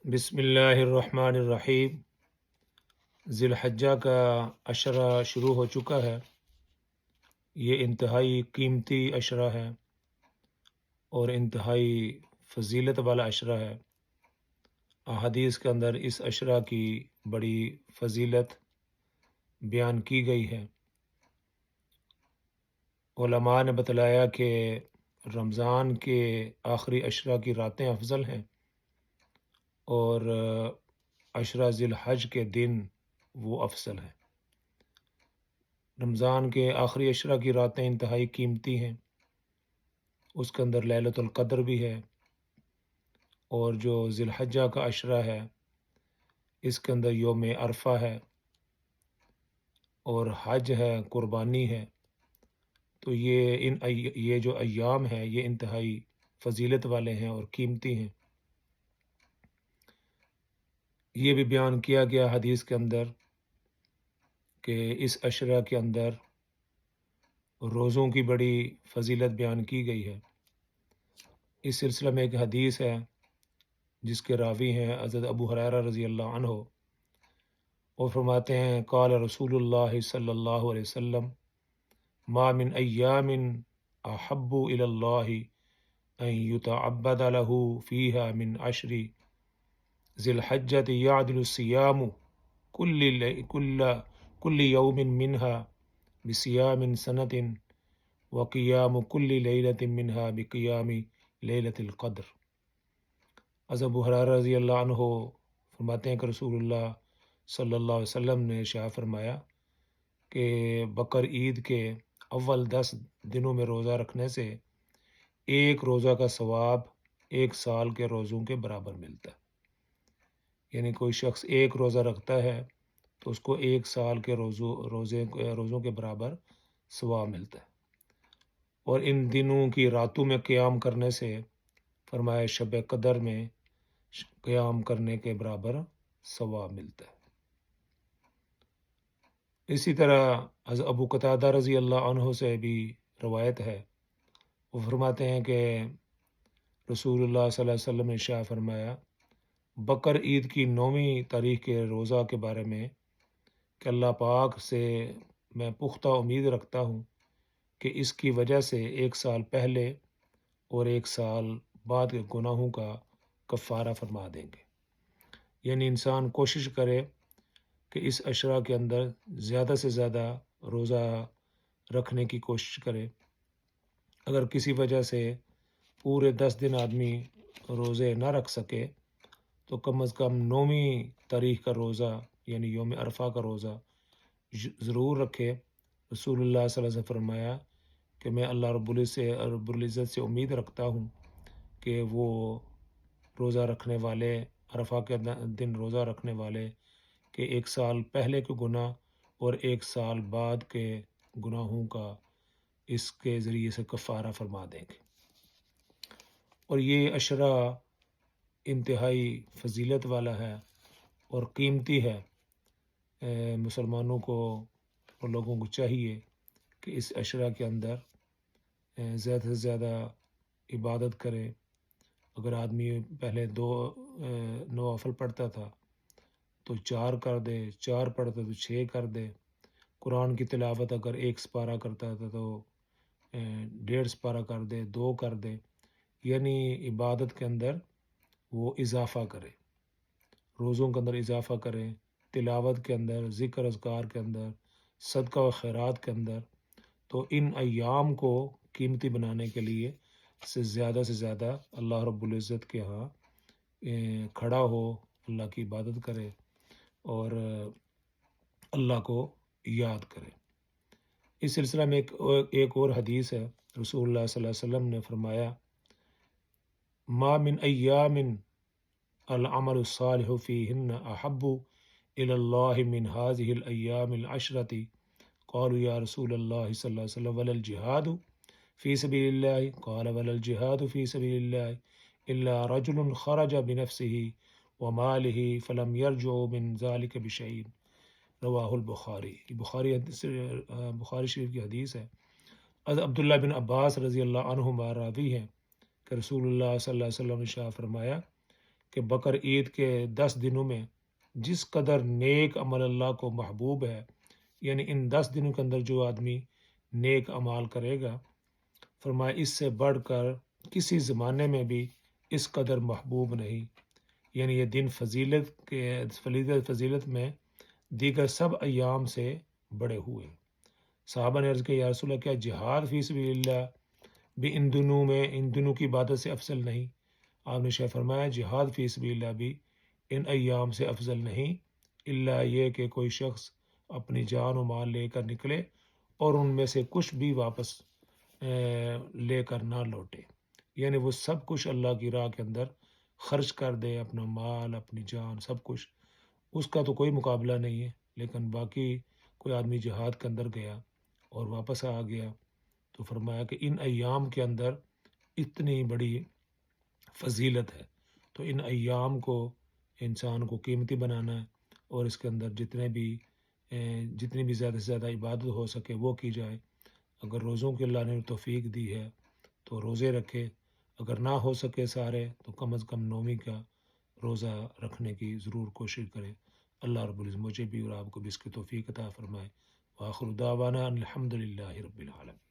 بسم اللہ الرحمن الرحیم۔ ذی الحجہ کا عشرہ شروع ہو چکا ہے۔ یہ انتہائی قیمتی عشرہ ہے اور انتہائی فضیلت والا عشرہ ہے۔ احادیث کے اندر اس عشرہ کی بڑی فضیلت بیان کی گئی ہے۔ علماء نے بتلایا کہ رمضان کے آخری عشرہ کی راتیں افضل ہیں اور عشرہ ذی الحج کے دن وہ افضل ہیں۔ رمضان کے آخری عشرہ کی راتیں انتہائی قیمتی ہیں، اس کے اندر لیلۃ القدر بھی ہے، اور جو ذی الحجہ کا عشرہ ہے اس کے اندر یوم عرفہ ہے اور حج ہے، قربانی ہے۔ تو یہ جو ایام ہیں یہ انتہائی فضیلت والے ہیں اور قیمتی ہیں۔ یہ بھی بیان کیا گیا حدیث کے اندر کہ اس عشرہ کے اندر روزوں کی بڑی فضیلت بیان کی گئی ہے۔ اس سلسلہ میں ایک حدیث ہے جس کے راوی ہیں حضرت ابو ہریرہ رضی اللہ عنہ، اور فرماتے ہیں قال رسول اللہ صلی اللہ علیہ وسلم ما من ایام احب الی اللہ ان یتعبد له فیہا من عشر ذی الحجۃ یعدل الصیام کل یوم منہا بصیام سنۃ وقیام کل لیلۃ منہا بقیام لیلۃ القدر۔ حضرت ابو ہریرہ رضی اللہ عنہ فرماتے ہیں کہ رسول اللہ صلی اللہ علیہ وسلم نے ارشاد فرمایا کہ بقر عید کے اول 10 دنوں میں روزہ رکھنے سے ایک روزہ کا ثواب 1 سال کے روزوں کے برابر ملتا ہے۔ یعنی کوئی شخص ایک روزہ رکھتا ہے تو اس کو 1 سال کے روزوں کے برابر ثواب ملتا ہے، اور ان دنوں کی راتوں میں قیام کرنے سے فرمایا شب قدر میں قیام کرنے کے برابر ثواب ملتا ہے۔ اسی طرح حضرت ابو قتادہ رضی اللہ عنہ سے بھی روایت ہے، وہ فرماتے ہیں کہ رسول اللہ صلی اللہ علیہ وسلم نے ارشاد فرمایا بقر عید کی 9ویں تاریخ کے روزہ کے بارے میں کہ اللہ پاک سے میں پختہ امید رکھتا ہوں کہ اس کی وجہ سے 1 سال پہلے اور 1 سال بعد کے گناہوں کا کفارہ فرما دیں گے۔ یعنی انسان کوشش کرے کہ اس عشرہ کے اندر زیادہ سے زیادہ روزہ رکھنے کی کوشش کرے۔ اگر کسی وجہ سے پورے 10 دن آدمی روزے نہ رکھ سکے تو کم از کم 9ویں تاریخ کا روزہ یعنی یوم عرفہ کا روزہ ضرور رکھے۔ رسول اللہ صلی اللہ علیہ وسلم فرمایا کہ میں اللہ رب العزت سے امید رکھتا ہوں کہ وہ روزہ رکھنے والے، عرفہ کے دن روزہ رکھنے والے کہ 1 سال پہلے کے گناہ اور 1 سال بعد کے گناہوں کا اس کے ذریعے سے کفارہ فرما دیں گے۔ اور یہ عشرہ انتہائی فضیلت والا ہے اور قیمتی ہے۔ مسلمانوں کو اور لوگوں کو چاہیے کہ اس عشرہ کے اندر زیادہ سے زیادہ عبادت کرے۔ اگر آدمی پہلے 2 نوافل پڑھتا تھا تو 4 کر دے، 4 پڑھتا تو 6 کر دے۔ قرآن کی تلاوت اگر 1 سپارہ کرتا تھا تو 1.5 سپارہ کر دے، 2 کر دے۔ یعنی عبادت کے اندر وہ اضافہ کرے، روزوں کے اندر اضافہ کرے، تلاوت کے اندر، ذکر اذکار کے اندر، صدقہ و خیرات کے اندر۔ تو ان ایام کو قیمتی بنانے کے لیے سے زیادہ اللہ رب العزت کے ہاں کھڑا ہو، اللہ کی عبادت کرے اور اللہ کو یاد کرے۔ اس سلسلہ میں ایک اور حدیث ہے، رسول اللہ صلی اللہ علیہ وسلم نے فرمایا ما من ایام العمل الصالح فیہن احب الی اللہ من هذه الایام العشرة قالوا یا رسول اللہ صلی اللہ علیہ وسلم ولا الجہاد فی سبیل اللہ قال ولا الجہاد فی سبیل اللہ الا رجل خرج بنفسه ومالہ فلم یرجع من ذلك بشیء رواہ البخاری۔ بخاری شریف کی حدیث ہے۔ حضرت عبداللہ بن عباس رضی اللہ عنہما راوی ہیں کہ رسول اللہ صلی اللہ علیہ وسلم نے ارشاد فرمایا کہ بقر عید کے 10 دنوں میں جس قدر نیک عمل اللہ کو محبوب ہے، یعنی ان 10 دنوں کے اندر جو آدمی نیک اعمال کرے گا، فرمایا اس سے بڑھ کر کسی زمانے میں بھی اس قدر محبوب نہیں، یعنی یہ دن فضیلت میں دیگر سب ایام سے بڑے ہوئے۔ صحابہ نے عرض کیا یا رسول اللہ، کیا جہاد فی سبیل اللہ بھی ان دنوں کی عبادت سے افضل نہیں؟ آپ نے شاہ فرمایا جہاد فی سبیل اللہ بھی ان ایام سے افضل نہیں، الا یہ کہ کوئی شخص اپنی جان و مال لے کر نکلے اور ان میں سے کچھ بھی واپس لے کر نہ لوٹے، یعنی وہ سب کچھ اللہ کی راہ کے اندر خرچ کر دے، اپنا مال، اپنی جان، سب کچھ، اس کا تو کوئی مقابلہ نہیں ہے۔ لیکن باقی کوئی آدمی جہاد کے اندر گیا اور واپس آ گیا، تو فرمایا کہ ان ایام کے اندر اتنی بڑی فضیلت ہے، تو ان ایام کو انسان کو قیمتی بنانا ہے، اور اس کے اندر جتنی بھی زیادہ سے زیادہ عبادت ہو سکے وہ کی جائے۔ اگر روزوں کے اللہ نے توفیق دی ہے تو روزے رکھے، اگر نہ ہو سکے سارے تو کم از کم 9ویں کا روزہ رکھنے کی ضرور کوشش کرے۔ اللہ رب العزت مجھے بھی اور آپ کو بھی اس کی توفیق عطا فرمائے۔ وآخر دعوانا ان الحمد للہ رب العالمین۔